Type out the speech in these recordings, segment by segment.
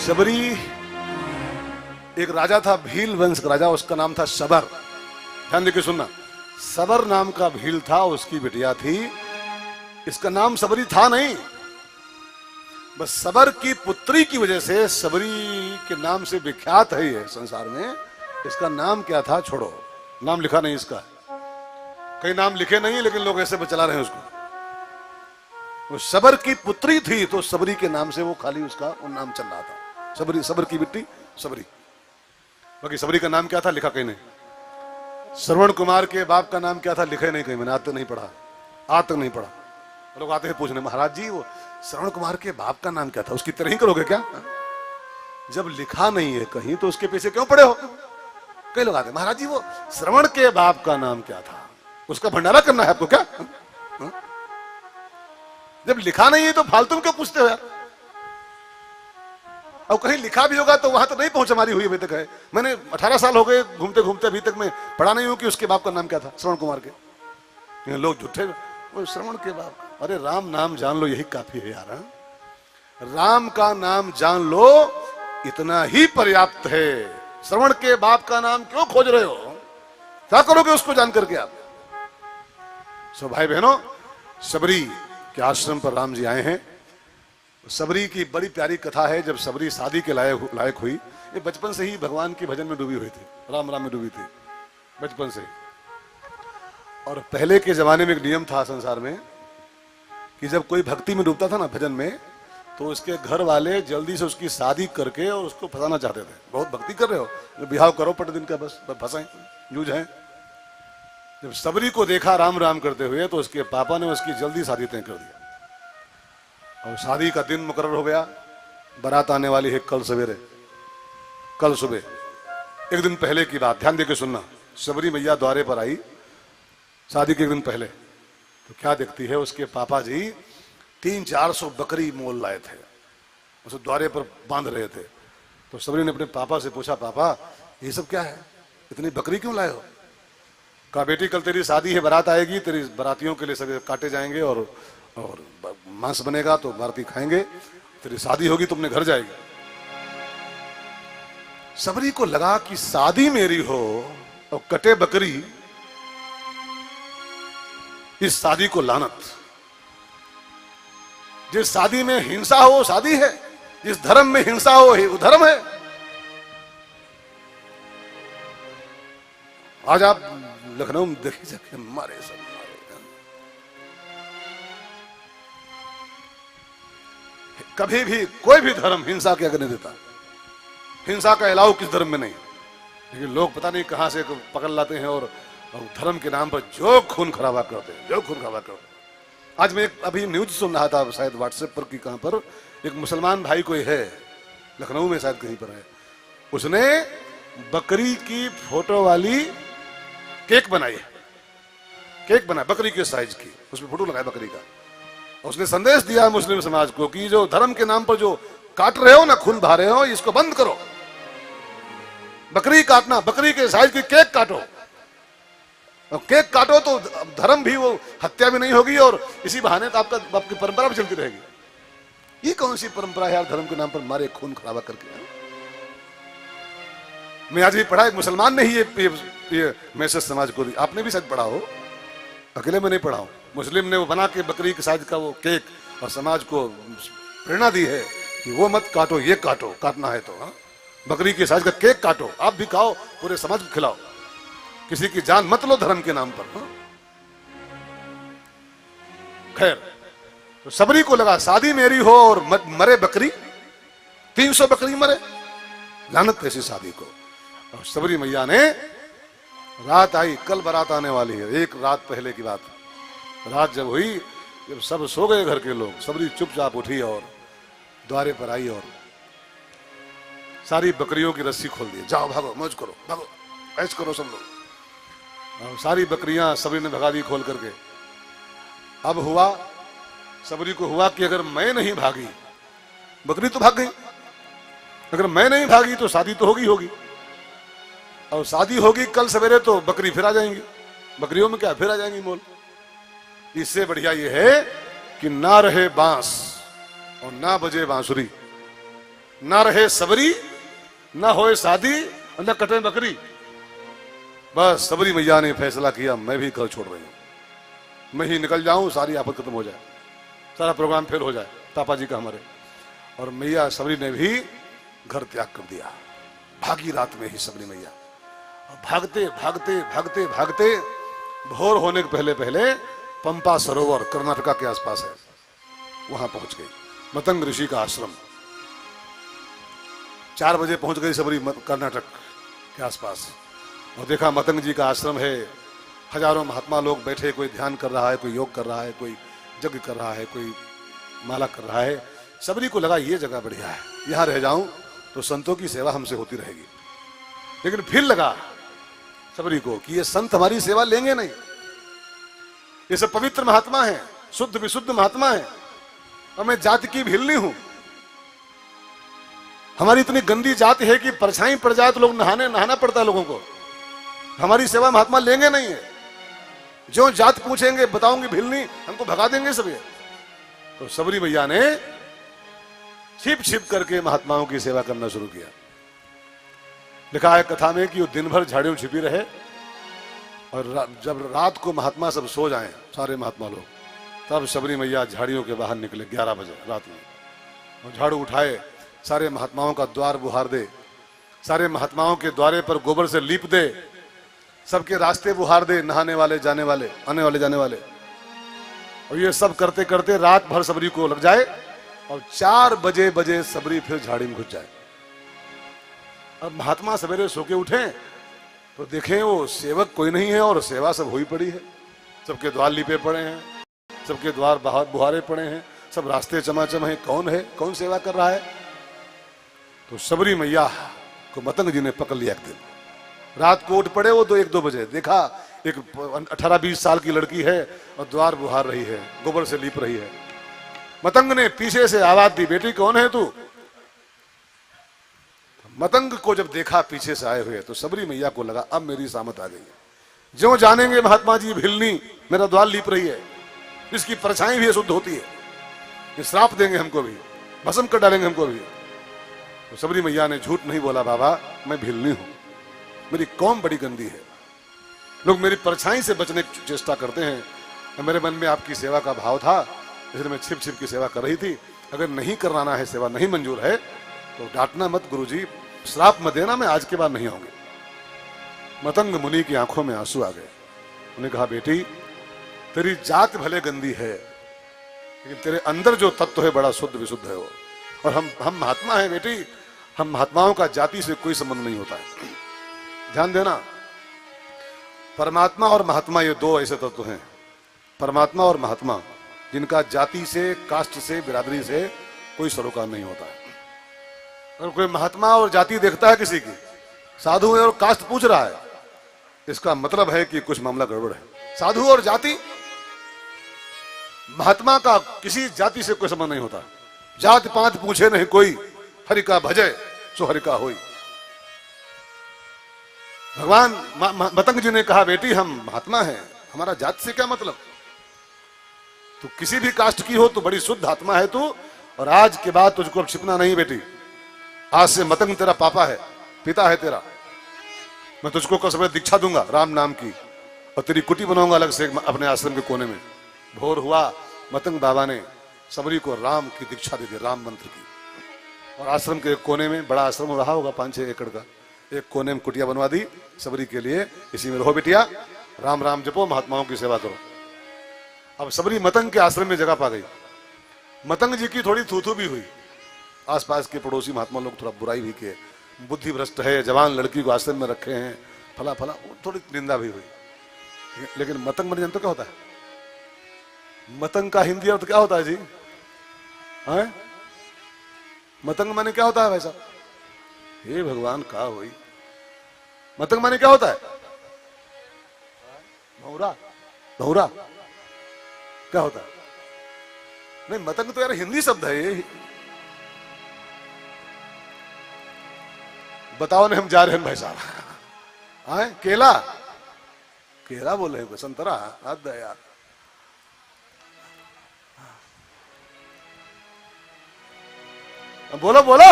शबरी एक राजा था, भील वंश का राजा, उसका नाम था सबर। ध्यान देके सुनना, सबर नाम का भील था, उसकी बिटिया थी। इसका नाम सबरी था नहीं, बस सबर की पुत्री की वजह से सबरी के नाम से विख्यात है ये संसार में। इसका नाम क्या था छोड़ो, नाम लिखा नहीं इसका, कई नाम लिखे नहीं, लेकिन लोग ऐसे चला रहे हैं उसको। वो सबर की पुत्री थी तो सबरी के नाम से वो खाली उसका वो नाम चल रहा था, सबरी, सबर की बेटी सबरी। बाकी सबरी का नाम क्या था लिखा कहीं नहीं। श्रवण कुमार के बाप का नाम क्या था लिखे नहीं कहीं, मैंने आज तक नहीं पढ़ा, आज तक नहीं पढ़ा। लोग आते हैं पूछने, महाराज जी वो श्रवण कुमार के बाप का नाम क्या था, उसकी तरह ही करोगे क्या? जब लिखा नहीं है कहीं तो उसके पीछे क्यों पड़े हो? कई लोग आते हैं, महाराज जी वो श्रवण के बाप का नाम क्या था, उसका भंडारा करना है आपको क्या? जब लिखा नहीं है तो फालतू क्यों पूछते हो यार? और कहीं लिखा भी होगा तो वहां तो नहीं पहुंच हमारी हुई अभी तक है। मैंने 18 साल हो गए घूमते घूमते, अभी तक मैं पढ़ा नहीं हूं कि उसके बाप का नाम क्या था, श्रवण कुमार के। लोग झूठे, वो श्रवण के बाप, अरे राम नाम जान लो, यही काफी है यार। राम का नाम जान लो, इतना ही पर्याप्त है। श्रवण के बाप का नाम क्यों खोज रहे हो? क्या करोगे उसको जान करके आप? सो भाई बहनों, सबरी के आश्रम पर राम जी आए हैं। सबरी की बड़ी प्यारी कथा है। जब सबरी शादी के लायक हुई, ये बचपन से ही भगवान के भजन में डूबी हुई थी, राम राम में डूबी थी बचपन से। और पहले के जमाने में एक नियम था संसार में कि जब कोई भक्ति में डूबता था ना, भजन में, तो उसके घर वाले जल्दी से उसकी शादी करके और उसको फंसाना चाहते थे। बहुत भक्ति कर रहे हो, बिहाव करो पट दिन का, बस फंसाएं, जूझ है। जब सबरी को देखा राम राम करते हुए तो उसके पापा ने उसकी जल्दी शादी तय कर दिया। और शादी का दिन मुकर्रर हो गया, बारात आने वाली है कल सवेरे, कल सुबह। एक दिन पहले की बात, ध्यान देके सुनना। सबरी मैया द्वारे पर आई शादी के एक दिन पहले, तो क्या देखती है, उसके पापा जी 300-400 बकरी मोल लाए थे, उसे द्वारे पर बांध रहे थे। तो सबरी ने अपने पापा से पूछा, पापा ये सब क्या है, इतनी बकरी क्यों लाए हो? कहा, बेटी कल तेरी शादी है, बारात आएगी, तेरी बारातियों के लिए सब काटे जाएंगे और मांस बनेगा तो बाराती खाएंगे, तेरी शादी होगी तुमने घर जाएगी। सबरी को लगा कि शादी मेरी हो और कटे बकरी, इस शादी को लानत। जिस शादी में हिंसा हो शादी है, जिस धर्म में हिंसा हो वो धर्म है। आज आप लखनऊ में देखी सके मारे सब मारे। कभी भी कोई भी धर्म हिंसा के आगे नहीं देता, हिंसा का अलाउ किस धर्म में नहीं। लेकिन लोग पता नहीं कहां से पकड़ लाते हैं और धर्म के नाम पर जो खून खराबा करते हैं, जो खून खराबा करते हैं। आज मैं अभी न्यूज सुन रहा था, शायद व्हाट्सएप पर कि कहां पर, एक मुसलमान भाई कोई है, लखनऊ में शायद कहीं पर है, उसने बकरी की फोटो वाली केक बनाई है, केक बना बकरी के साइज की, उसमें फोटो लगाया बकरी का। उसने संदेश दिया मुस्लिम समाज को कि जो धर्म के नाम पर जो काट रहे हो ना, खून बहा रहे हो, इसको बंद करो। बकरी काटना, बकरी के साइज की केक काटो, और केक काटो तो धर्म भी, वो हत्या भी नहीं होगी और इसी बहाने तो आपकी परंपरा भी चलती रहेगी। ये कौन सी परंपरा है यार, धर्म के नाम पर मारे खून खराबा करके? मैं आज भी पढ़ा, एक मुसलमान ने ही ये मैसेज समाज को दी, आपने भी शायद पढ़ा हो, अकेले में नहीं पढ़ा हूं। मुस्लिम ने वो बना के बकरी के साइज का वो केक और समाज को प्रेरणा दी है कि वो मत काटो, ये काटो, काटना है तो बकरी के साइज का केक काटो, आप भी खाओ, पूरे समाज को खिलाओ, किसी की जान मत लो धर्म के नाम पर। खैर, तो सबरी को लगा शादी मेरी हो और मरे बकरी, 300 बकरी मरे, लानत ऐसी शादी को। और सबरी मैया ने, रात आई, कल बारात आने वाली है, एक रात पहले की बात। रात जब हुई, जब सब सो गए घर के लोग, सबरी चुपचाप उठी और द्वारे पर आई और सारी बकरियों की रस्सी खोल दी, जाओ भागो, मौज करो, भागो, ऐश करो सब लोग। और सारी बकरियां सबरी ने भगा दी खोल करके। अब हुआ, सबरी को हुआ कि अगर मैं नहीं भागी, बकरी तो भाग गई, अगर मैं नहीं भागी तो शादी तो होगी, और शादी होगी कल सवेरे तो बकरी फिर आ जाएंगी, बकरियों में क्या फिर आ जाएंगी मोल। इससे बढ़िया ये है कि ना रहे बांस और ना बजे बांसुरी, ना रहे सबरी, ना होए शादी, न कटे बकरी। बस सबरी मैया ने फैसला किया, मैं भी घर छोड़ रही हूं, मैं ही निकल जाऊं, सारी आफत खत्म हो जाए, सारा प्रोग्राम फेल हो जाए पापा जी का हमारे। और मैया सबरी ने भी घर त्याग कर दिया, भागी रात में ही सबरी मैया। भागते भागते भागते भागते भोर होने के पहले पहले पंपा सरोवर कर्नाटका के आसपास है, वहां पहुंच गई, मतंग ऋषि का आश्रम। 4 बजे पहुंच गई सबरी कर्नाटक के आसपास, और देखा मतंग जी का आश्रम है, हजारों महात्मा लोग बैठे, कोई ध्यान कर रहा है, कोई योग कर रहा है, कोई यज्ञ कर रहा है, कोई माला कर रहा है। सबरी को लगा ये जगह बढ़िया है, यहां रह जाऊं तो संतों की सेवा हमसे होती रहेगी। लेकिन फिर लगा सबरी को कि ये संत हमारी सेवा लेंगे नहीं, ये सब पवित्र महात्मा है, शुद्ध विशुद्ध महात्मा है, और मैं जाति की भिलनी हूं। हमारी इतनी गंदी जाति है कि परछाई पड़ जाए तो लोग नहाना पड़ता है लोगों को, हमारी सेवा महात्मा लेंगे नहीं है। जो जात पूछेंगे बताऊंगी भिलनी, हमको भगा देंगे सब ये। तो सबरी मैया ने छिप छिप करके महात्माओं की सेवा करना शुरू किया। लिखा है कथा में कि वो दिन भर झाड़ियों छिपी रहे, और जब रात को महात्मा सब सो जाएं, सारे महात्मा लोग, तब सबरी मैया झाड़ियों के बाहर निकले 11 बजे रात में, और झाड़ू उठाए, सारे महात्माओं का द्वार बुहार दे, सारे महात्माओं के द्वारे पर गोबर से लीप दे, सबके रास्ते बुहार दे, नहाने वाले जाने वाले, आने वाले जाने वाले। और ये सब करते करते रात भर सबरी को लग जाए, और 4 बजे सबरी फिर झाड़ी में घुस जाए। अब महात्मा सवेरे सो के उठे तो देखें वो सेवक कोई नहीं है, और सेवा सब हुई पड़ी है, सबके द्वार लीपे पड़े हैं, सबके द्वार बाहर बुहारे पड़े हैं, सब रास्ते चमाचम है, कौन है, कौन सेवा कर रहा है। तो सबरी मैया को मतंग जी ने पकड़ लिया। एक दिन रात को उठ पड़े वो 1-2 बजे, देखा एक 18-20 साल की लड़की है और द्वार बुहार रही है, गोबर से लीप रही है। मतंग ने पीछे से आवाज दी, बेटी कौन है तू। मतंग को जब देखा पीछे से आए हुए, तो सबरी मैया को लगा अब मेरी सामत आ गई है। जो जानेंगे महात्मा जी भिलनी मेरा द्वार लीप रही है, इसकी परछाई भी शुद्ध होती है, ये श्राप देंगे हमको भी, भस्म कर डालेंगे हमको भी। तो सबरी मैया ने झूठ नहीं बोला, बाबा मैं भिलनी हूं, मेरी कौम बड़ी गंदी है, लोग मेरी परछाई से बचने की चेष्टा करते हैं। मेरे मन में आपकी सेवा का भाव था, इसलिए मैं छिप छिप की सेवा कर रही थी। अगर नहीं करवाना है, सेवा नहीं मंजूर है, तो डांटना मत गुरुजी, श्राप मत देना, मैं आज के बाद नहीं आऊंगी। मतंग मुनि की आंखों में आंसू आ गए। उन्हें कहा, बेटी तेरी जात भले गंदी है, लेकिन तेरे अंदर जो तत्व है बड़ा शुद्ध विशुद्ध है वो। और हम महात्मा हैं बेटी, हम महात्माओं का जाति से कोई संबंध नहीं होता है। ध्यान देना, परमात्मा और महात्मा ये 2 ऐसे तत्व हैं, परमात्मा और महात्मा, जिनका जाति से, कास्ट से, बिरादरी से कोई सरोकार नहीं होता है। अगर कोई महात्मा और जाति देखता है किसी की, साधु है और कास्ट पूछ रहा है, इसका मतलब है कि कुछ मामला गड़बड़ है। साधु और जाति, महात्मा का किसी जाति से कोई संबंध नहीं होता। जात पात पूछे नहीं कोई, हरि का भजे सो हरि का होई। भगवान मतंग जी ने कहा, बेटी हम महात्मा हैं, हमारा जात से क्या मतलब, तू किसी भी कास्ट की हो तो बड़ी शुद्ध आत्मा है तू, और आज के बाद तुझको अब छिपना नहीं बेटी। आज से मतंग तेरा पापा है, पिता है तेरा। मैं तुझको कल सुबह दीक्षा दूंगा राम नाम की, और तेरी कुटी बनाऊंगा अलग से अपने आश्रम के कोने में। भोर हुआ, मतंग बाबा ने सबरी को राम की दीक्षा दे दी, राम मंत्र की। और आश्रम के एक कोने में, बड़ा आश्रम रहा होगा 5-6 एकड़ का, एक कोने में कुटिया बनवा दी सबरी के लिए, इसी में रहो बिटिया, राम राम जपो, महात्माओं की सेवा करो। अब सबरी मतंग के आश्रम में जगह पा गई। मतंग जी की थोड़ी थूथू भी हुई, आसपास के पड़ोसी महात्मा लोग थोड़ा बुराई भी किए, बुद्धि भ्रष्ट है, जवान लड़की को आश्रम में रखे हैं, फला फला, थोड़ी निंदा भी हुई। लेकिन मतंग मन जानते क्या होता है? मतंग का हिंदी अर्थ क्या होता है जी? है? मतंग माने क्या होता है भाई साहब? हे भगवान, का हुई मतंग माने क्या होता है? भौरा, भौरा क्या होता है? नहीं, मतंग तो यार हिंदी शब्द है ये। बताओ ने हम जा रहे हैं भाई साहब। आए केला, केला बोले संतरा, हद है यार। बोलो बोलो।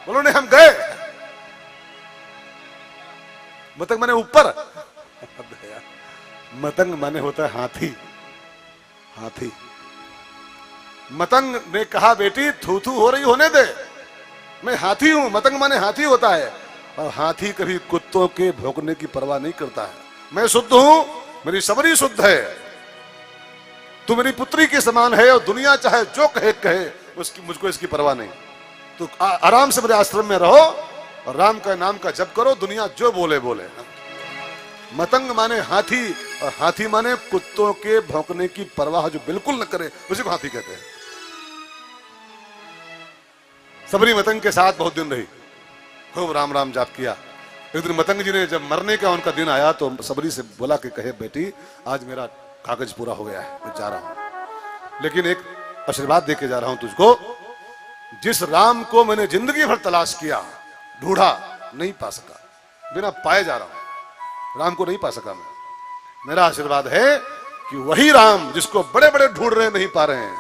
उन्होंने हम गए। मतंग माने ऊपर, मतंग माने होता है हाथी। हाथी। मतंग ने कहा बेटी थू थू हो रही होने दे, मैं हाथी हूं। मतंग माने हाथी होता है, और हाथी कभी कुत्तों के भौंकने की परवाह नहीं करता है। मैं शुद्ध हूं, मेरी सबरी शुद्ध है, तू मेरी पुत्री के समान है, और दुनिया चाहे जो कहे कहे, उसकी मुझको इसकी परवाह नहीं। तो आराम से मेरे आश्रम में रहो और राम का नाम का जप करो, दुनिया जो बोले बोले। मतंग माने हाथी, और हाथी माने कुत्तों के भौंकने की परवाह जो बिल्कुल न करे, उसी को हाथी कहते हैं। सबरी मतंग के साथ बहुत दिन रही, खूब राम राम जाप किया। एक दिन मतंग जी ने जब मरने का उनका दिन आया तो सबरी से बोला कि कहे बेटी आज मेरा कागज पूरा हो गया है, मैं जा रहा हूं, लेकिन एक आशीर्वाद देके जा रहा हूं तुझको। जिस राम को मैंने जिंदगी भर तलाश किया, ढूंढा, नहीं पा सका, बिना पाए जा रहा हूं, राम को नहीं पा सका मैं। मेरा आशीर्वाद है कि वही राम जिसको बड़े बड़े ढूंढ रहे नहीं पा रहे हैं,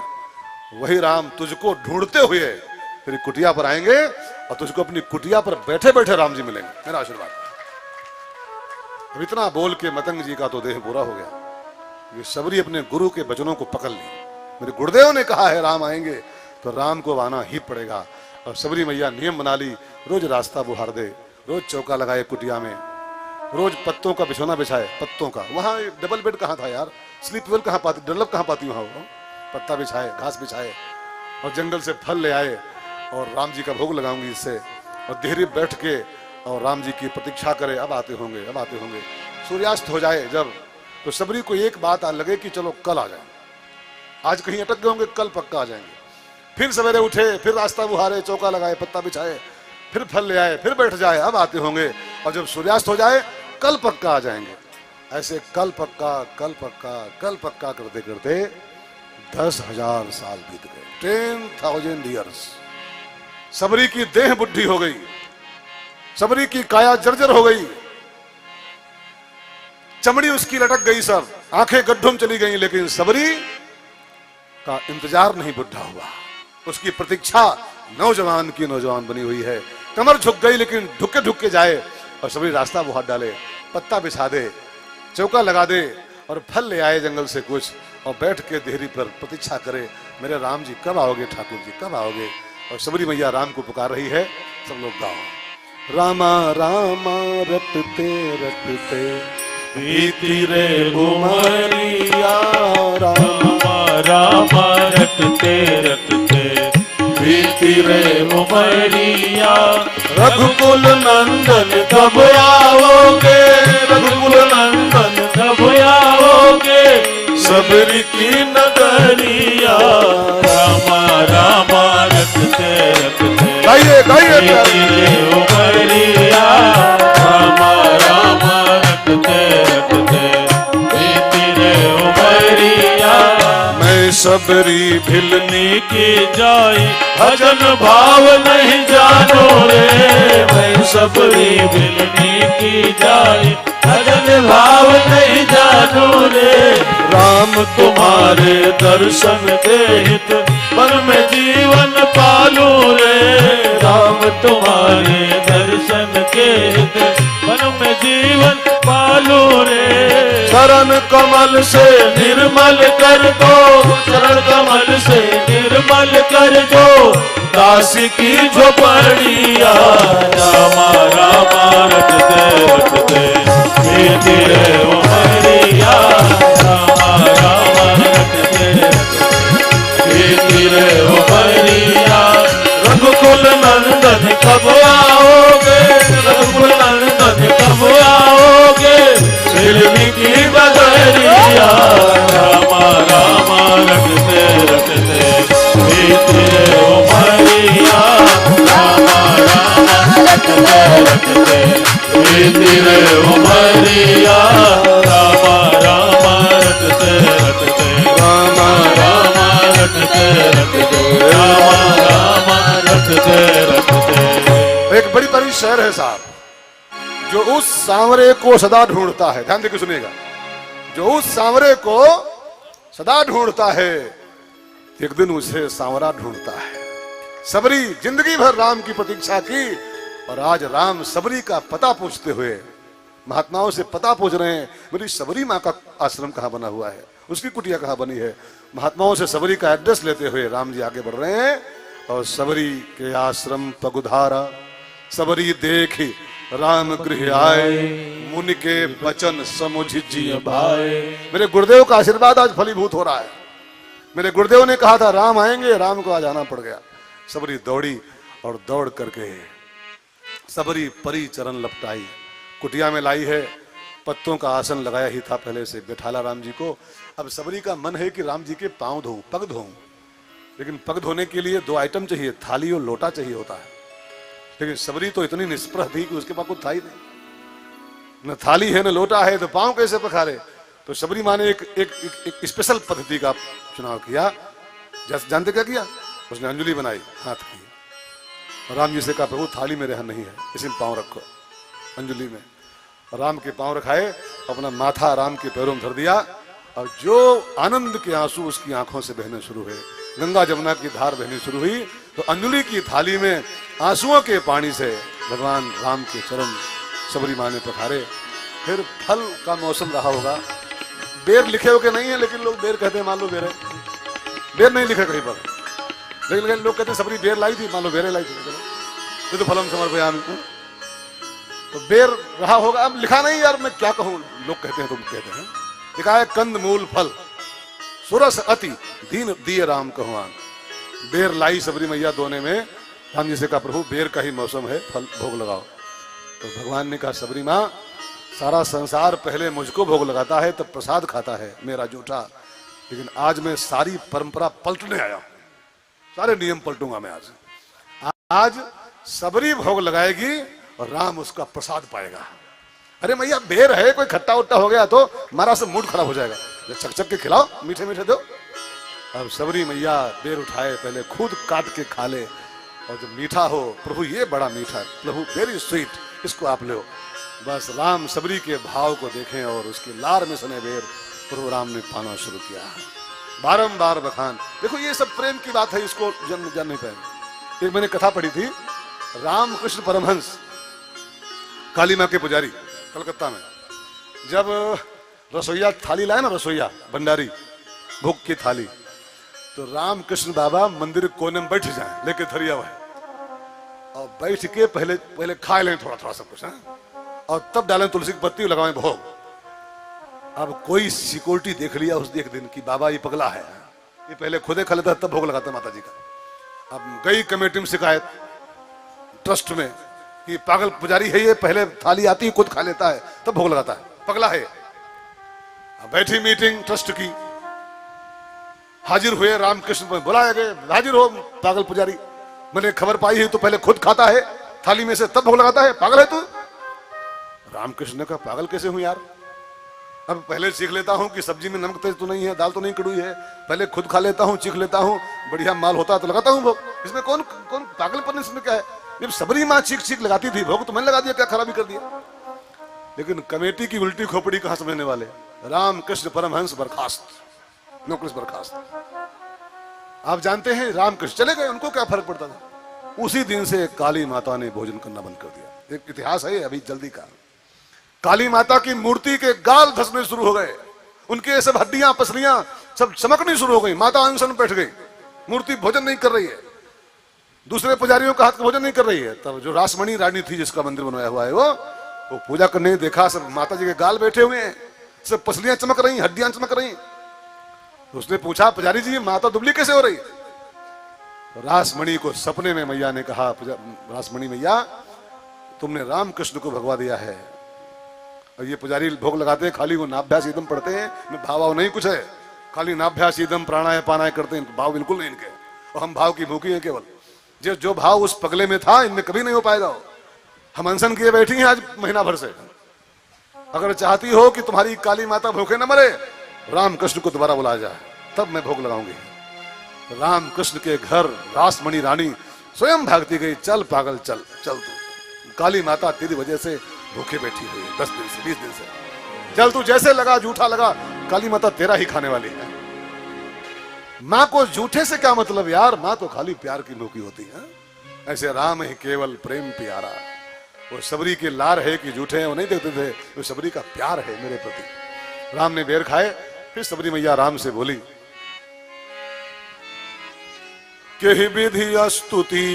वही राम तुझको ढूंढते हुए तेरी कुटिया पर आएंगे, और तुझको अपनी कुटिया पर बैठे बैठे राम जी मिलेंगे। मेरा आशीर्वाद। अब इतना बोल के मतंग जी का तो देह पूरा हो गया। ये सबरी अपने गुरु के वचनों को पकड़ ली। मेरे गुरुदेव ने कहा है राम आएंगे, तो राम को आना ही पड़ेगा। और सबरी मैया नियम बना ली, रोज रास्ता बुहार दे, रोज चौका लगाए कुटिया में, रोज पत्तों का बिछोना बिछाए, पत्तों का। वहां डबल बेड कहाँ था यार, स्लीप वेल कहाँ पाती, डलप कहाँ पाती वहां। पत्ता बिछाए, घास बिछाए, और जंगल से फल ले आए, और राम जी का भोग लगाऊंगी इससे, और देहरी बैठ के और राम जी की प्रतीक्षा करे, अब आते होंगे, अब आते होंगे। सूर्यास्त हो जाए जब, तो सबरी को एक बात लगे कि चलो कल आ जाए, आज कहीं अटक गए होंगे, कल पक्का आ जाएंगे। फिर सवेरे उठे, फिर रास्ता बुहारे, चौका लगाए, पत्ता बिछाए, फिर फल ले आए, फिर बैठ जाए, अब आते होंगे, और जब सूर्यास्त हो जाए कल पक्का आ जाएंगे। ऐसे कल पक्का, कल पक्का, कल पक्का करते करते 10,000 साल बीत गए। 10,000 years। सबरी की देह बुद्धि हो गई, सबरी की काया जर्जर हो गई, चमड़ी उसकी लटक गई, सब आंखें गड्ढों में चली गई, लेकिन सबरी का इंतजार नहीं बुढ़ा हुआ। उसकी प्रतीक्षा नौजवान की नौजवान बनी हुई है। कमर झुक गई, लेकिन ढुके ढुके जाए, और सबरी रास्ता बुहार डाले, पत्ता बिछा दे, चौका लगा दे, और फल ले आए जंगल से कुछ, और बैठ के देहरी पर प्रतीक्षा करे, मेरे राम जी कब आओगे, ठाकुर जी कब आओगे। और सबरी मैया राम को पुकार रही है। सब लोग गाओ। रामा रामा रटते रटते बीती रे उमरिया, रामा रामा रटते रटते बीती रे उमरिया, रघुकुल नंदन कब आओगे, रघुकुल नंदन कब आओगे, सबरी की नगरिया, रामा रामा रटते रटते गाइए गाइए उमरिया, रामा रामा रटते रटते बीती रे उमरिया। मैं सबरी भिलनी की जाई, भजन भाव नहीं जानो रे, मैं सबरी भिलनी की जाई, भजन भाव नहीं जानो रे। राम तुम्हारे दर्शन देहित मन में जीवन पालू रे, राम तुम्हारे दर्शन के हित मन में जीवन पालू रे। शरण कमल से निर्मल कर दो, शरण कमल से निर्मल कर दो, दासी की झोपड़िया, रामा रामा रटते रटते बीती रे उमरिया, रामा रामा रटते रटते बीती रे उमरिया। रघुकुल नंदन कब आओगे, रघुकुल नंदन कब आओगे, फिल्मी की नगरिया, रामा रामा रटते रटते बीती रे उमरिया, रामा रामा रटते रटते बीती रे उमरिया, रामा रामा रटते रटते, रामा रामा रटते रटते, रामा रामा रटते रटते। एक बड़ी बड़ी शहर है साहब, जो उस सांवरे को सदा ढूंढता है, ध्यान देकर सुनिएगा, जो उस सांवरे को सदा ढूंढता है, एक दिन उसे सांवरा ढूंढता है। सबरी जिंदगी भर राम की प्रतीक्षा की और आज राम सबरी का पता पूछते हुए महात्माओं से पता पूछ रहे हैं, मेरी सबरी माँ का आश्रम कहाँ बना हुआ है, उसकी कुटिया कहाँ बनी है। महात्माओं से सबरी का एड्रेस लेते हुए राम जी आगे बढ़ रहे हैं और सबरी के आश्रम पगुधारा सबरी देखी राम गृह आए, मुनि के वचन समुझ जिय भाए। मेरे गुरुदेव का आशीर्वाद आज फलीभूत हो रहा है। मेरे गुरुदेव ने कहा था राम आएंगे, राम को आज आना पड़ गया। सबरी दौड़ी और दौड़ करके सबरी परी चरण लपटाई, कुटिया में लाई है, पत्तों का आसन लगाया ही था पहले से, बैठाला राम जी को। अब सबरी का मन है कि राम जी के पांव धोऊं, पग धोऊं, लेकिन पग धोने के लिए 2 आइटम चाहिए, थाली और लोटा चाहिए होता है। लेकिन सबरी तो इतनी निष्प्रह थी कि उसके पास कुछ था ही नहीं, न थाली है न लोटा है, तो पांव कैसे पखारे। तो सबरी माँ ने एक स्पेशल पद्धति का चुनाव किया। जानते क्या किया? उसने अंजलि बनाई हाथ की, राम जी से कहा प्रभु थाली में रहन नहीं है, इसमें पांव रखो अंजलि में। राम के पांव रखाए, अपना माथा राम के पैरों में धर दिया और जो आनंद के आंसू उसकी आंखों से बहने शुरू हुए, गंगा जमुना की धार बहनी शुरू हुई। तो अंजलि की थाली में आंसुओं के पानी से भगवान राम के चरण सबरी माँ ने पखारे। फिर फल का मौसम रहा होगा, बेर लिखे हो के नहीं है, लेकिन लोग बेर कहते हैं, मान लो बेर है, बेर नहीं लिखे कहीं पर, लेकिन लोग कहते हैं सबरी बेर लाई थी, मान लो बेरे लाई थी, तो फलम समर्पयामि, तो बेर रहा होगा। अब लिखा नहीं यार, मैं क्या कहूं, लोग कहते हैं तुम कहते हैं। लिखा है कंद मूल फल सुरस अति दीन दिए राम कहवान। बेर लाई सबरी मैया दोने में, राम जी से कहा प्रभु बेर का ही मौसम है, फल भोग लगाओ। तो भगवान ने कहा सबरी माँ सारा संसार पहले मुझको भोग लगाता है तब प्रसाद खाता है मेरा जूठा, लेकिन आज मैं सारी परंपरा पलटने आया हूं, सारे नियम पलटूंगा मैं आज सबरी भोग लगाएगी और राम उसका प्रसाद पाएगा। अरे मैया बेर है, कोई खट्टा उट्टा हो गया तो मारा से मूड खराब हो जाएगा, चक के खिलाओ, मीठे मीठे दो। अब सबरी मैया बेर उठाए, पहले खुद काट के खा ले, और जब मीठा हो, प्रभु ये बड़ा मीठा, प्रभु वेरी स्वीट, इसको आप लो। बस राम सबरी के भाव को देखें और उसके लार में सने बेर प्रभु राम ने पाना शुरू किया, बारंबार बखान। देखो ये सब प्रेम की बात है, इसको जान नहीं पाएंगे। एक मैंने कथा पढ़ी थी, रामकृष्ण परमहंस काली माँ के पुजारी कलकत्ता में, जब रसोईया थाली लाए ना, रसोईया भंडारी भूख की थाली, तो रामकृष्ण बाबा मंदिर कोने में बैठ जाए लेके धरिया हुआ है, और बैठ के पहले खा लें थोड़ा थोड़ा सब कुछ है, और तब डालें तुलसी की पत्ती, लगाएं भोग। अब कोई सिक्योरिटी देख लिया उस एक दिन की बाबा ये पगला है, ये पहले खुदे खा लेता तब भोग लगाता माता जी का। अब गई कमेटी में शिकायत ट्रस्ट में कि पागल पुजारी है ये, पहले थाली आती है खुद खा लेता है तब भोग लगाता है, पगला है। अब बैठी मीटिंग ट्रस्ट की, हाजिर हुए रामकृष्ण को बुलाया गए, हाजिर हो पागल पुजारी, मैंने खबर पाई है तो पहले खुद खाता है थाली में से तब भोग लगाता है, पागल है तू? रामकृष्ण ने कहा पागल कैसे हूं यार, अब पहले सीख लेता हूं कि सब्जी में नमक तेज तो नहीं है, दाल तो नहीं कड़वी है, पहले खुद खा लेता हूं, चीख लेता हूं, बढ़िया माल होता तो लगाता हूं भोग, इसमें कौन पागलपन इसमें क्या है? जब सबरी माँ चीख लगाती थी भोग तो मैंने लगा दिया, क्या खराबी कर दिया? लेकिन कमेटी की उल्टी खोपड़ी कहां समझने वाले, रामकृष्ण परमहंस बर्खास्त, नौकरी से बर्खास्त। आप जानते हैं रामकृष्ण चले गए, उनको क्या फर्क पड़ता था? उसी दिन से काली माता ने भोजन करना बंद कर दिया। एक इतिहास है अभी जल्दी का, काली माता की मूर्ति के गाल धसने शुरू हो गए, उनके सब हड्डियां पसलियां सब चमकनी शुरू हो गई, माता अनशन बैठ गई, मूर्ति भोजन नहीं कर रही है, दूसरे पुजारियों का हाथ का भोजन नहीं कर रही है। तब जो रासमणी रानी थी जिसका मंदिर बनवाया हुआ है वो पूजा करने देखा, सब माता जी के गाल बैठे हुए हैं, सब पसलियां चमक रही, हड्डियां चमक रही। उसने पूछा पुजारी जी माता दुबली कैसे हो रही? तो रासमणी को सपने में मैया ने कहा, रासमणी मैया तुमने रामकृष्ण को भगवा दिया है, और ये पुजारी भोग लगाते हैं खाली वो नाभ्यास ईदम पढ़ते हैं, में भाव नहीं कुछ है, खाली नाभ्यास ईदम प्राणायाम पानाय करते हैं, भाव बिल्कुल नहीं इनके, और हम भाव की भूखी हैं केवल। जो भाव उस पगले में था इनमें कभी नहीं हो पाएगा। हम अनशन किए बैठी हैं आज महीना भर से, अगर चाहती हो कि तुम्हारी काली माता भूखे न मरे, रामकृष्ण को दोबारा बुलाया जाए तब मैं भोग लगाऊंगी। रामकृष्ण के घर रासमणी रानी स्वयं भागती गई, चल पागल चल चल, तू काली माता तेरी वजह से भूखे बैठी हुई है 10 दिन से 20 दिन से, चल तू जैसे लगा जूठा लगा, काली माता तेरा ही खाने वाली है। माँ को झूठे से क्या मतलब यार, माँ तो खाली प्यार की नौकी होती है। ऐसे राम ही केवल प्रेम प्यारा। वो सबरी के लार है कि झूठे हैं वो नहीं देखते थे, वो सबरी का प्यार है मेरे प्रति। राम ने बेर खाए, फिर सबरी मैया राम से बोली कि विधि स्तुति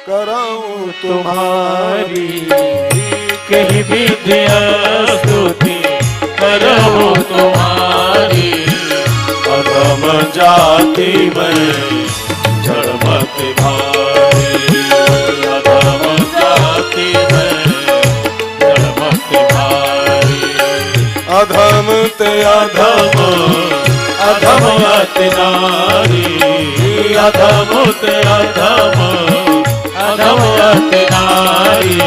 कराऊं तुम्हारी, कही विधि स्तुति कराऊं तुम्हारी, अधम जाति में जड़मत भारी, अधम जाति में जड़मत भारी, अधम ते अधम अधम अति नारी, अधम ते अधम अधम अति नारी,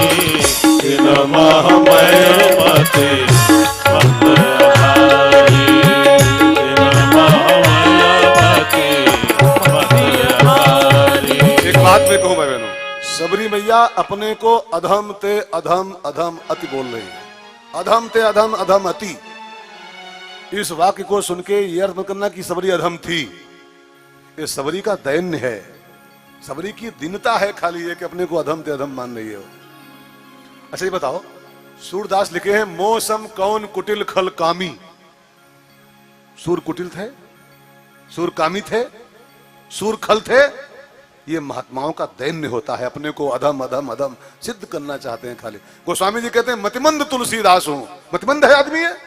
इन महमय मते मत अधारी, इन महमय मते मत अधारी। एक बात मैं कहूं भाई बहनों, सबरी मैया अपने को अधम ते अधम अधम अति बोल रही है। अधम ते अधम अधम अति, इस वाक्य को सुन के यह अर्थ मत करना कि सबरी अधम थी। ये सबरी का दैन्य है, सबरी की दीनता है खाली ये कि अपने को अधम ते अधम मान रही हो। अच्छा ये बताओ, सूरदास लिखे हैं मौसम कौन कुटिल खल कामी। सूर कुटिल थे, सूर कामी थे, सूर खल थे। ये महात्माओं का दैन्य होता है, अपने को अधम अधम अधम सिद्ध करना चाहते हैं खाली। गोस्वामी जी कहते हैं मतिमंद तुलसीदास हूं। मतिमंद है आदमी है।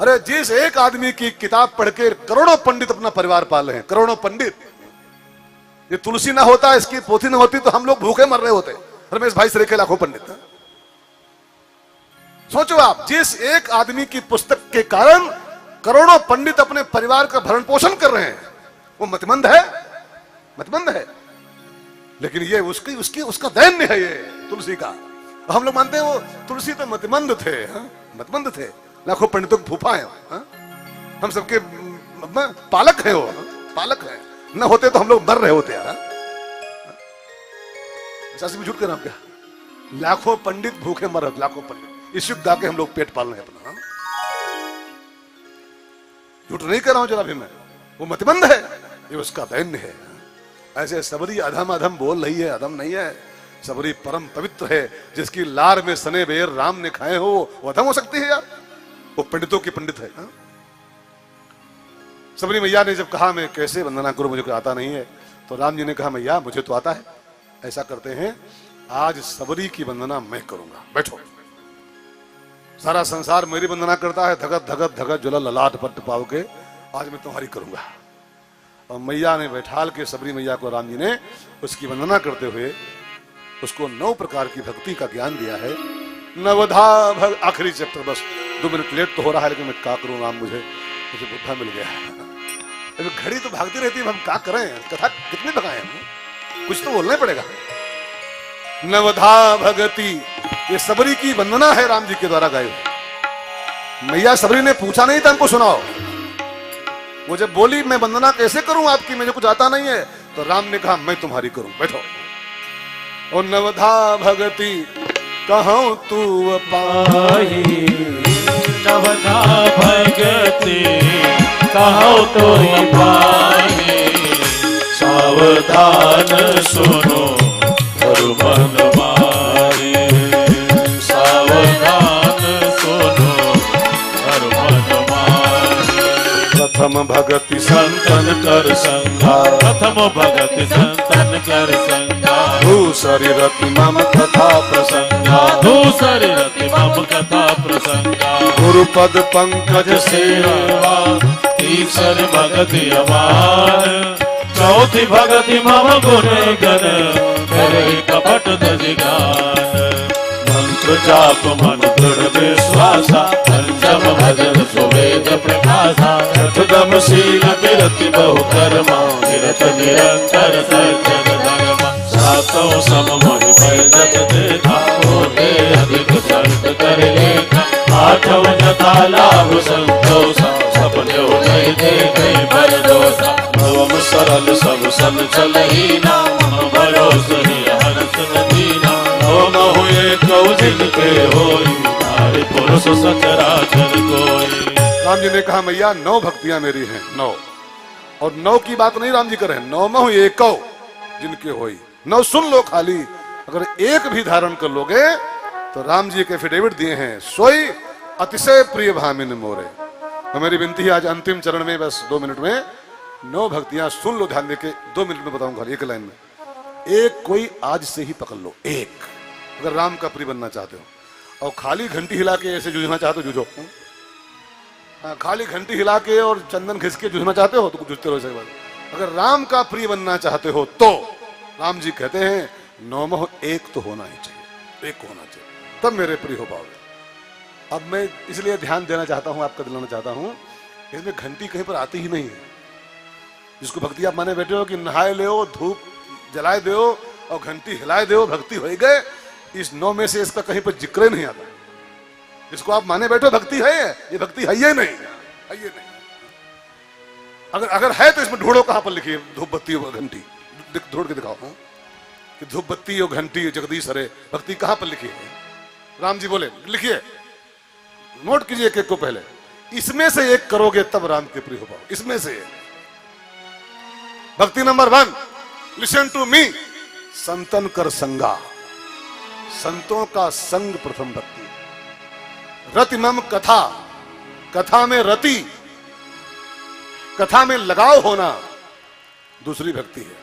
अरे जिस एक आदमी की किताब पढ़ के करोड़ों पंडित अपना परिवार पाल रहे हैं, करोड़ों पंडित। ये तुलसी ना होता, इसकी पोथी ना होती तो हम लोग भूखे मर रहे होते। रमेश भाई से लाखों पंडित। सोचो आप, जिस एक आदमी की पुस्तक के कारण करोड़ों पंडित अपने परिवार का भरण पोषण कर रहे हैं, वो मतिमंद है, मतिमंद है। लेकिन ये उसकी उसकी उसका दैन्य है ये तुलसी का। हम लोग मानते हैं वो तुलसी तो मतिमंद थे, मतिमंद थे, लाखों पंडितों के फूफा है, हम सबके पालक है, वो पालक है। न होते तो हम लोग मर रहे होते यार। में झूठ कर रहा हूं क्या? लाखों पंडित भूखे मर रहे, लाखों पंडित इस युग के हम लोग पेट पाल रहे हैं अपना। झूठ नहीं कर रहा हूं जरा भी मैं, वो मतिमंद है, ये उसका दैन्य है। ऐसे सबरी अधम अधम बोल रही है, अधम नहीं है। सबरी परम पवित्र है, जिसकी लार में सने बेर राम ने खाए हो, वो अधम हो सकती है यार? वो पंडितों की पंडित है। सबरी मैया ने जब कहा मैं कैसे वंदना करूं, मुझे कोई आता नहीं है, तो राम जी ने कहा मैया मुझे तो आता है। ऐसा करते हैं, आज सबरी की वंदना मैं करूंगा, बैठो। सारा संसार मेरी वंदना करता है, धगत धगत धगत ज्वला ललाट पट पाव के, आज मैं तुम्हारी करूंगा। और मैया ने बैठाल के सबरी मैया को राम जी ने उसकी वंदना करते हुए उसको 9 प्रकार की भक्ति का ज्ञान दिया है। नवधा भग आखिरी चैप्टर, बस 2 मिनट लेट तो हो रहा है, लेकिन मैं क्या करूं राम, मुझे बुद्धा मिल गया है। घड़ी तो भागती रहती है, हम क्या करें, कथा कितनी भगाएं हम, कुछ तो बोलना पड़ेगा। नवधा भगति, ये सबरी की वंदना है राम जी के द्वारा गाई। मैया सबरी ने पूछा नहीं था हमको सुनाओ, वो जब बोली मैं वंदना कैसे करूं आपकी, मुझे कुछ आता नहीं है, तो राम ने कहा मैं तुम्हारी करूं, बैठो। और नवधा भगति कहूं तू पाई, नवधा भगति कहूं तू पाई, सावधान सुनो और मन मारे, सावधान सुनो और मन मारे। प्रथम भगति संतन कर संगा, प्रथम भगति संतन कर संगा, दूसरी रति मम कथा प्रसंगा, दूसरी रति मम कथा प्रसंगा, गुरुपद पंकज सेवा, तीसरी भगति अमान, चौथी भगति मम गुण गण, करे कपट दजिगान, मंत्र जाप मन दृढ़ विश्वासा, पंचम भजन सुवेद प्रकाशा, चतुर्दम शील विरति बहु कर्मा, विरत निरंतर सज्जन धर्मा, सातों सम मोहि भय जग देखा, होते अधिक संत कर लेखा, आठव जता लाभ संतोषा, सपने नहीं देखे बर दोषा, नवम सरल सब सन चलहीना, भरोस ही हरस नदीना, ओम हुए कौ जिनके होई, हरि पुरुष सचराचर कोई। राम जी ने कहा मैया 9 भक्तियां मेरी हैं, 9। और 9 की बात नहीं राम जी कर रहे हैं, 9 एकौ जिनके होई, 9 सुन लो खाली, अगर एक भी धारण कर लोगे तो राम जी के एफिडेविट दिए हैं, सोई अतिशय प्रिय भामिन मोरे। तो मेरी विनती है आज अंतिम चरण में, बस 2 मिनट में 9 भक्तियां सुन लो ध्यान देके, 2 मिनट में बताऊंगा एक लाइन में। एक कोई आज से ही पकड़ लो, एक, अगर राम का प्रिय बनना चाहते हो, और खाली घंटी हिला के ऐसे जूझना चाहते हो जूझो, खाली घंटी हिला के और चंदन घिस के जूझना चाहते हो तो जूझते रहो इसे बाद। अगर राम का प्रिय बनना चाहते हो तो राम जी कहते हैं 9 एक तो होना ही चाहिए, एक होना चाहिए, तब मेरे प्रिय हो पाओगे। अब मैं इसलिए ध्यान देना चाहता हूं, आपका दिलाना चाहता हूं, इसमें घंटी कहीं पर आती ही नहीं है। जिसको भक्ति आप माने बैठे हो कि नहाए ले, धूप जलाए दो और घंटी हिलाए दो, भक्ति हो गए, इस 9 में से इसका कहीं पर जिक्र नहीं आता। जिसको आप माने बैठो भक्ति है, ये भक्ति है ये नहीं, है ये नहीं। अगर है तो इसमें ढूंढो कहां पर लिखी है धूप बत्ती और घंटी, ढूंढ के दिखाओ कि धूप बत्ती और घंटी जगदीश हरे भक्ति कहां पर लिखी है। राम जी बोले लिखिए, नोट कीजिए एक एक को पहले, इसमें से एक करोगे तब राम के प्रिय हो पाओ। इसमें से भक्ति नंबर 1, लिसन टू मी, संतन कर संगा, संतों का संग प्रथम भक्ति। रतिमम कथा, कथा में रति, कथा में लगाव होना दूसरी भक्ति है।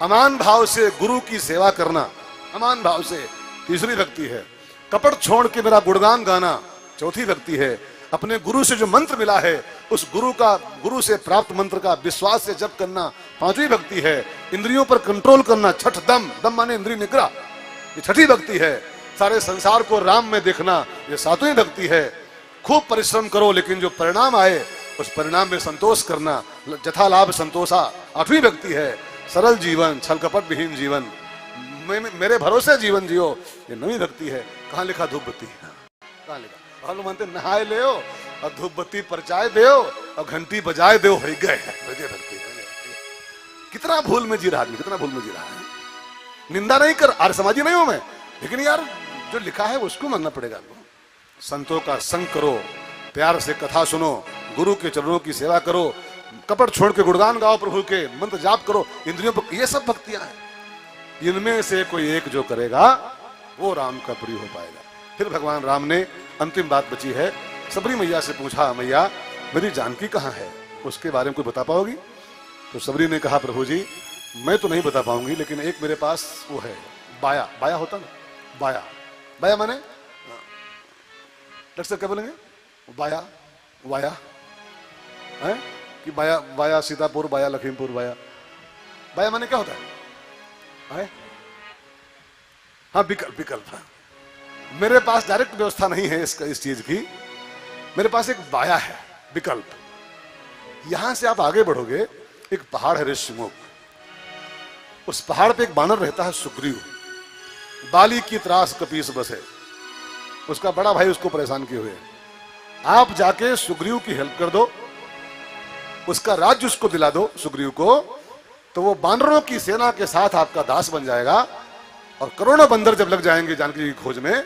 अमान भाव से गुरु की सेवा करना, अमान भाव से तीसरी भक्ति है। कपट छोड़ के मेरा गुणगान गाना चौथी भक्ति है। अपने गुरु से जो मंत्र मिला है उस गुरु से प्राप्त मंत्र का विश्वास से जप करना पांचवी भक्ति है। इंद्रियों पर कंट्रोल करना, छठ दम, दम माने इंद्रिय निग्रह, ये छठी भक्ति है। सारे संसार को राम में देखना, ये सातवीं भक्ति है। खूब परिश्रम करो लेकिन जो परिणाम आए उस परिणाम में संतोष करना, जथा लाभ संतोषा, आठवीं भक्ति है। सरल जीवन, छल कपट विहीन जीवन, मेरे भरोसे जीवन जियो, ये नवी भक्ति है। कहाँ लिखा धूप बत्ती, कहाँ लिखा? हम मानते नहाए ले और धूप बत्ती परचाए दे और घंटी बजाए दे, हो गए भक्ति। कितना भूल में जी रहा आदमी, कितना भूल में जी रहा है। निंदा नहीं कर, आर्य समाजी नहीं हूं मैं, लेकिन यार जो लिखा है उसको मानना पड़ेगा आपको। संतों का संग करो, प्यार से कथा सुनो, गुरु के चरणों की सेवा करो, कपट छोड़ के गुणगान गाओ, प्रभु के मंत्र जाप करो, इंद्रियों पर, ये सब भक्तियां हैं। इनमें से कोई एक जो करेगा वो राम का प्रिय हो पाएगा। फिर भगवान राम ने अंतिम बात बची है, सबरी मैया से पूछा, मैया मेरी जानकी कहाँ है, उसके बारे में कोई बता पाओगी? तो सबरी ने कहा, प्रभु जी मैं तो नहीं बता पाऊंगी, लेकिन एक मेरे पास वो है, बाया, बाया होता ना, बाया, बाया माने डॉक्टर क्या बोलेंगे, बाया, वाया है कि बाया, बाया सीतापुर, बाया लखीमपुर, बाया, बाया माने क्या होता है? हाँ विकल्प, विकल्प। मेरे पास डायरेक्ट व्यवस्था नहीं है इस चीज की, मेरे पास एक बाया है, विकल्प। यहां से आप आगे बढ़ोगे, एक पहाड़ है ऋषिमुख, उस पहाड़ पे एक बानर रहता है सुग्रीव, बाली की त्रास कपीस बसे, उसका बड़ा भाई उसको परेशान किए हुए। आप जाके सुग्रीव की हेल्प कर दो, उसका राज्य उसको दिला दो सुग्रीव को, तो वो बानरों की सेना के साथ आपका दास बन जाएगा। और करोड़ों बंदर जब लग जाएंगे जानकी की खोज में,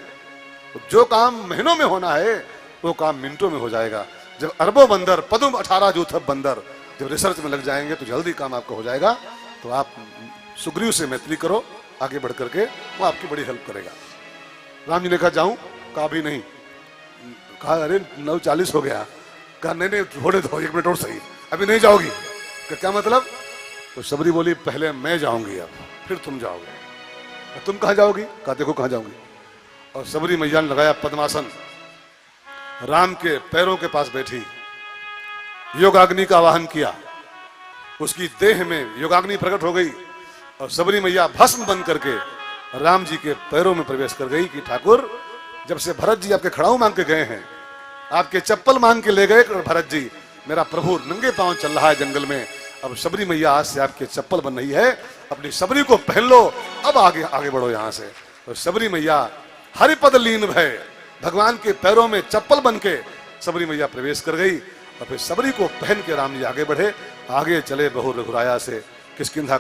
तो जो काम महीनों में होना है वो काम मिनटों में हो जाएगा। जब अरबों बंदर, पदुम 18 जूथब बंदर जब रिसर्च में लग जाएंगे तो जल्दी काम आपका हो जाएगा। तो आप सुग्रीव से मैत्री करो आगे बढ़ करके, वो आपकी बड़ी हेल्प करेगा। राम जी ने कहा जाऊं? कहा भी नहीं। कहा अरे 9:40 हो गया। कहा नहीं नहीं छोड़े दो, 1 मिनट और सही, अभी नहीं जाओगी। क्या मतलब? तो सबरी बोली पहले मैं जाऊंगी, अब फिर तुम जाओगे। तुम कहां जाओगी? कहा देखो कहां जाऊंगी। और सबरी मैया ने लगाया पद्मासन, राम के पैरों के पास बैठी, योगाग्नि का आवाहन किया, उसकी देह में योगाग्नि प्रकट हो गई और सबरी मैया भस्म बन करके राम जी के पैरों में प्रवेश कर गई कि ठाकुर जब से भरत जी आपके खड़ाऊ मांग के गए हैं, आपके चप्पल मांग के ले गए भरत जी, मेरा प्रभु नंगे पांव चल रहा है जंगल में, अब सबरी मैया आज से आपके चप्पल बन रही है, अपनी सबरी को पहन लो, अब आगे आगे बढ़ो यहां से। तो सबरी मैया हरिपद लीन भय, भगवान के पैरों में चप्पल बन के सबरी मैया प्रवेश कर गई। और फिर सबरी को पहन के राम जी आगे बढ़े, आगे चले बहु रघुराया से किष्किंधा